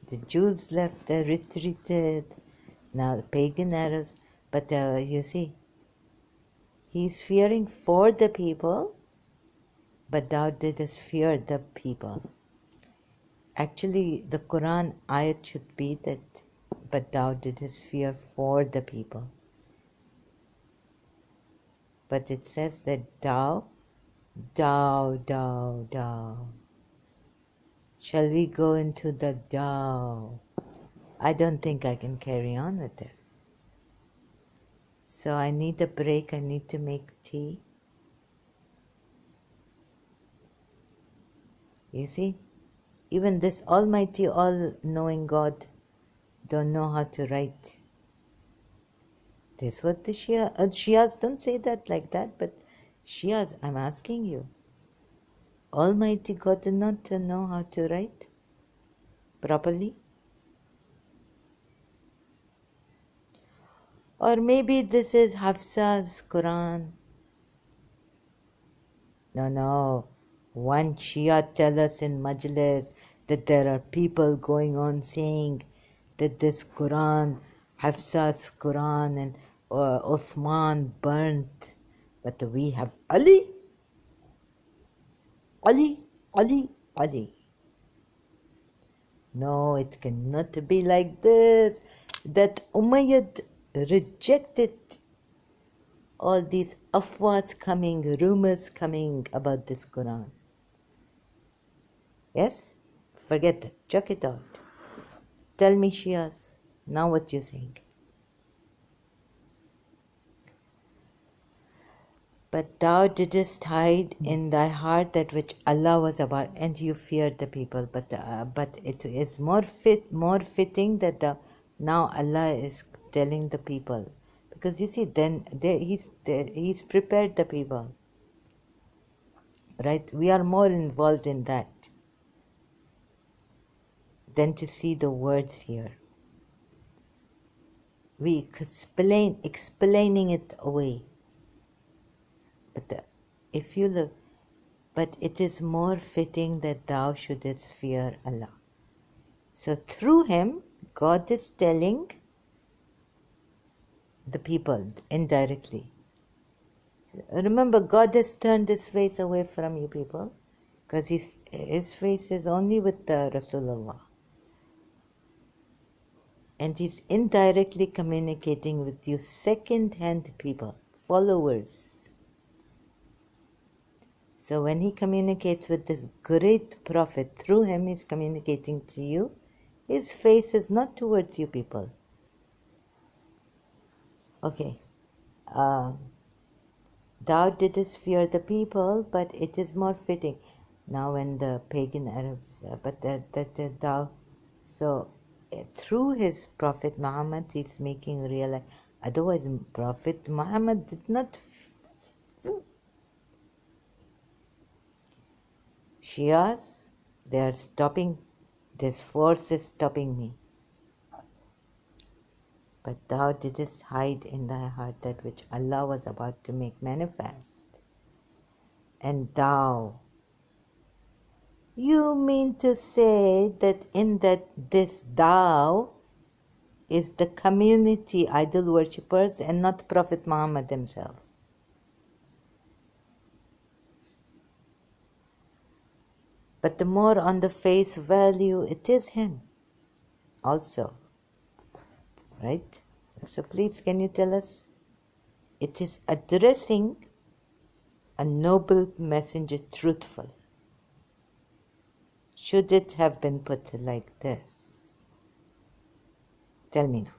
The Jews left, they retreated, now the pagan Arabs, but you see, he's fearing for the people, but thou didst fear the people. Actually, the Quran ayat should be that, but thou didst fear for the people. But it says that thou. Shall we go into the thou? I don't think I can carry on with this. So I need a break. I need to make tea. You see? Even this almighty, all-knowing God don't know how to write. This is what the Shias don't say that like that, but Shias, I'm asking you. Almighty God did not know how to write properly? Or maybe this is Hafsa's Quran. No. One Shia tell us in Majlis that there are people going on saying that this Quran, Hafsa's Quran and Uthman burnt. But we have Ali. No, it cannot be like this. That Umayyad rejected all these afwas coming, rumors coming about this Quran. Yes? Forget that. Chuck it out. Tell me, Shias, now what you're saying. But thou didst hide in thy heart that which Allah was about, and you feared the people. But it is more fitting that now Allah is telling the people, because you see, then he's prepared the people, right? We are more involved in that than to see the words here. We explaining it away. But if you look, but it is more fitting that thou shouldest fear Allah. So through him, God is telling the people indirectly. Remember, God has turned his face away from you people, because his face is only with the Rasulullah. And he's indirectly communicating with you second-hand people, followers. So when he communicates with this great prophet, through him he's communicating to you. His face is not towards you people. Okay. Thou didst fear the people, but it is more fitting. Now when the pagan Arabs, so through his Prophet Muhammad, he's making real. Otherwise, Prophet Muhammad did not. Shias, they are stopping. This force is stopping me. But thou didst hide in thy heart that which Allah was about to make manifest. And thou, you mean to say that this thou is the community idol worshippers and not Prophet Muhammad himself? But the more on the face value, it is him also. Right? So please, can you tell us? It is addressing a noble messenger, truthful. Should it have been put like this? Tell me now.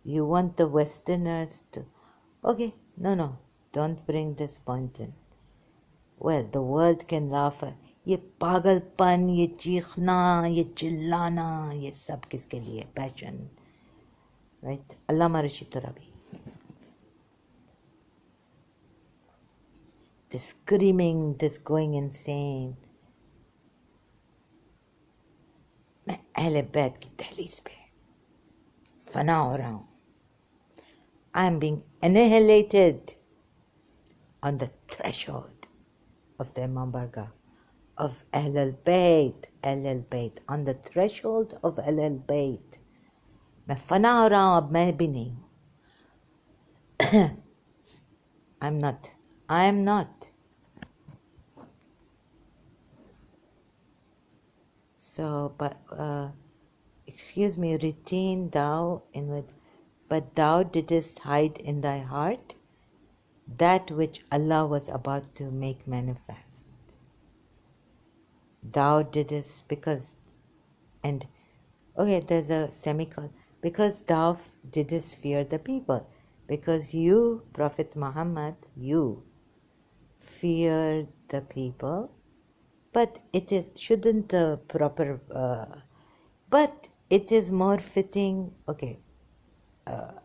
You want the Westerners to... Okay, no, don't bring this point in. Well, the world can laugh at ये पागलपन, ये चीखना, ये चिल्लाना, ये सब किसके लिए? Passion. Right? Allama Rashid Rabi. This screaming, this going insane. मैं अहले बैत की दहलीज पे फना हो रहा हूँ. I am being annihilated on the threshold of the Imam Barga, of Ahl al-Bayt, on the threshold of Ahl al-Bayt. मैं फना हो रहा हूँ, अब मैं भी नहीं हूँ. I am not. So, but, excuse me, retain thou in with, but thou didst hide in thy heart that which Allah was about to make manifest. Thou didst, because, and, okay, there's a semicolon, because thou didst fear the people, because you, Prophet Muhammad, you fear the people, but it is, shouldn't the proper, but it is more fitting, okay,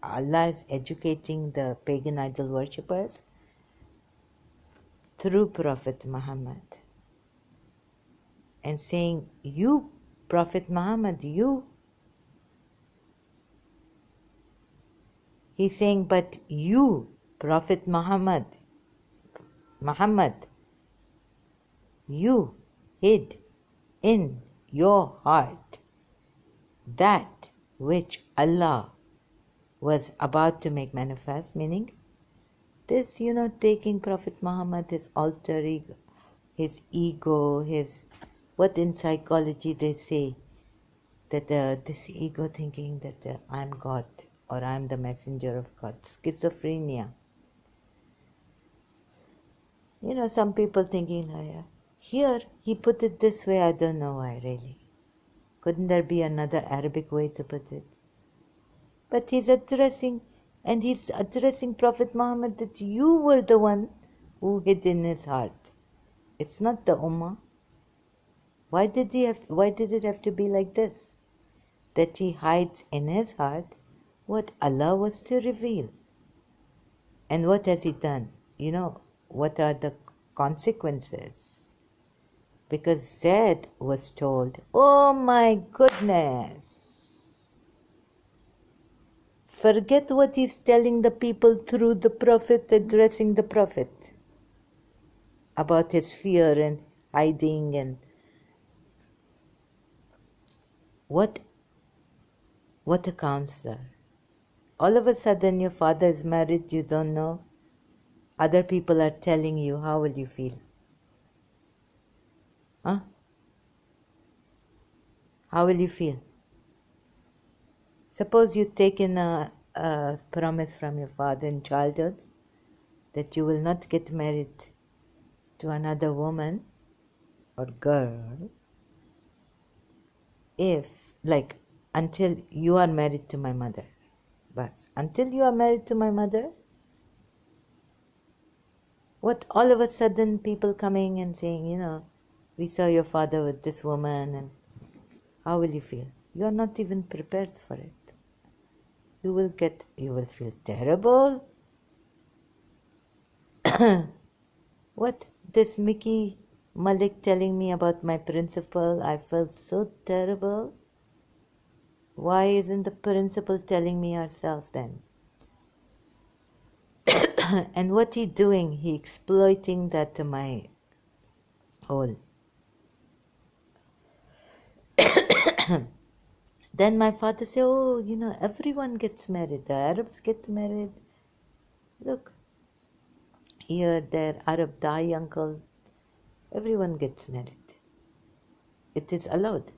Allah is educating the pagan idol worshippers through Prophet Muhammad and saying, you, Prophet Muhammad, you. He's saying, but you, Prophet Muhammad, you hid in your heart that which Allah was about to make manifest, meaning this, taking Prophet Muhammad, his alter ego, his ego, what in psychology they say, that this ego thinking that I'm God or I'm the messenger of God, schizophrenia. Some people thinking, here he put it this way, I don't know why really. Couldn't there be another Arabic way to put it? But he's addressing Prophet Muhammad that you were the one who hid in his heart. It's not the Ummah. Why did it have to be like this? That he hides in his heart what Allah was to reveal. And what has he done? What are the consequences? Because Zaid was told, oh my goodness, Forget what he's telling the people through the Prophet, addressing the Prophet about his fear and hiding and what a counselor. All of a sudden your father is married, you don't know. Other people are telling you, how will you feel? Huh? How will you feel? Suppose you've taken a promise from your father in childhood that you will not get married to another woman or girl if, like, until you are married to my mother. But until you are married to my mother, what all of a sudden people coming and saying, we saw your father with this woman, and how will you feel? You are not even prepared for it. You will feel terrible. What? This Mickey Malik telling me about my principal, I felt so terrible. Why isn't the principal telling me herself then? And what he doing? He exploiting that my whole. Then my father say, oh, everyone gets married. The Arabs get married. Look, here, there, Arab Dai uncle. Everyone gets married. It is allowed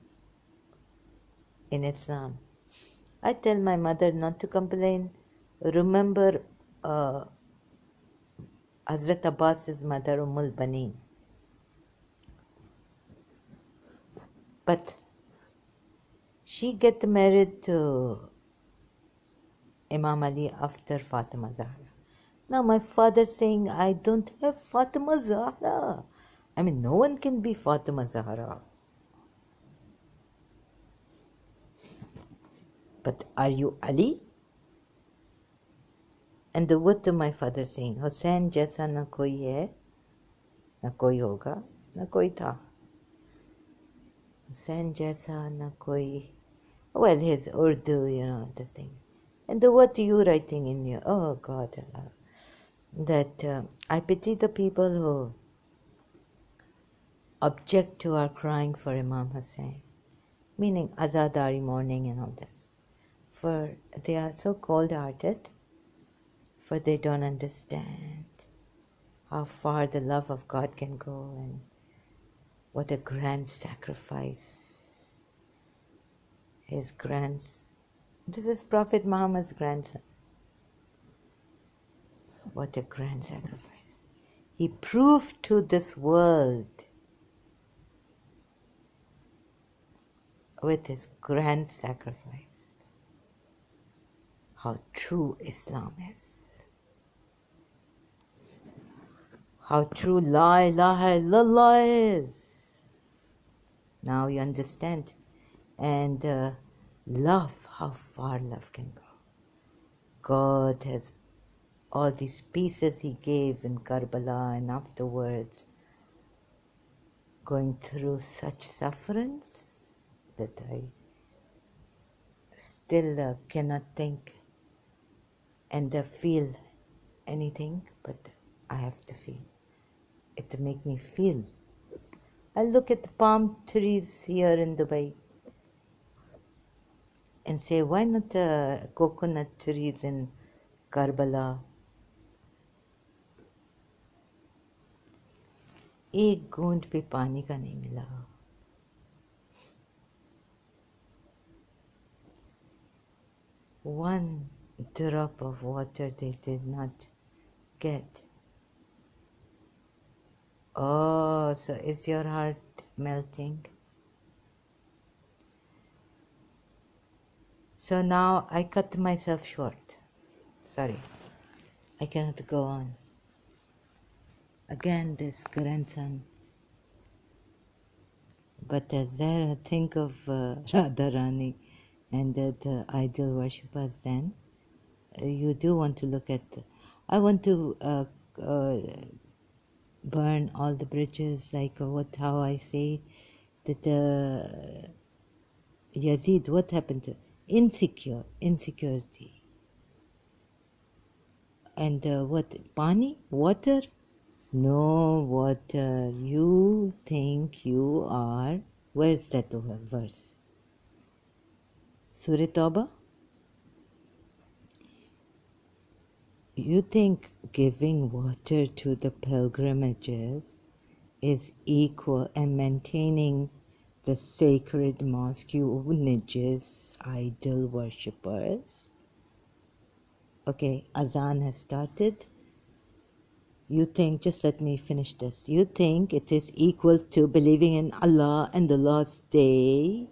in Islam. I tell my mother not to complain. Remember Hazrat Abbas's mother, Ummul Baneen. But she get married to Imam Ali after Fatima Zahra. Now my father saying, I don't have Fatima Zahra. I mean, no one can be Fatima Zahra. But are you Ali? And what my father saying? Hussain jaisa na koi hai, na koi hoga, na koi tha. Hussain jaisa na koi. Well, his Urdu, this thing. And what are you writing in your? Oh God, Allah. That I pity the people who object to our crying for Imam Hussain, meaning Azadari mourning and all this. For they are so cold-hearted, for they don't understand how far the love of God can go and what a grand sacrifice this is Prophet Muhammad's grandson. What a grand sacrifice. He proved to this world with his grand sacrifice how true Islam is. How true La ilaha illallah is. Now you understand. And love, how far love can go. God has all these pieces he gave in Karbala and afterwards going through such sufferance that I still cannot think and feel anything, but I have to feel. It make me feel. I look at the palm trees here in Dubai and say, why not coconut trees in Karbala? एक बूंद भी पानी का नहीं मिला. One drop of water they did not get. Oh, so is your heart melting? So now I cut myself short. Sorry, I cannot go on. Again, this grandson. But there, think of Radharani and the idol worshippers then. You do want to look at... I want to burn all the bridges, like how I say that Yazid, what happened to insecurity. And what? Pani? Water? No water. You think you are. Where's that verse? Surah Tawbah? You think giving water to the pilgrimages is equal and maintaining the sacred mosque, you najis idol worshippers? Okay, Azan has started. You think, just let me finish this. You think it is equal to believing in Allah and the last day?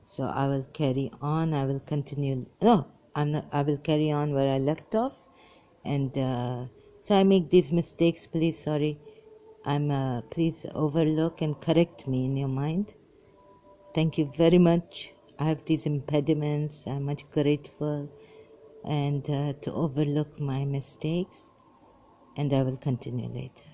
So I will carry on. I will continue. No, I'm not. I will carry on where I left off. And so I make these mistakes. Please, sorry. Please overlook and correct me in your mind. Thank you very much. I have these impediments. I'm much grateful. And to overlook my mistakes. And I will continue later.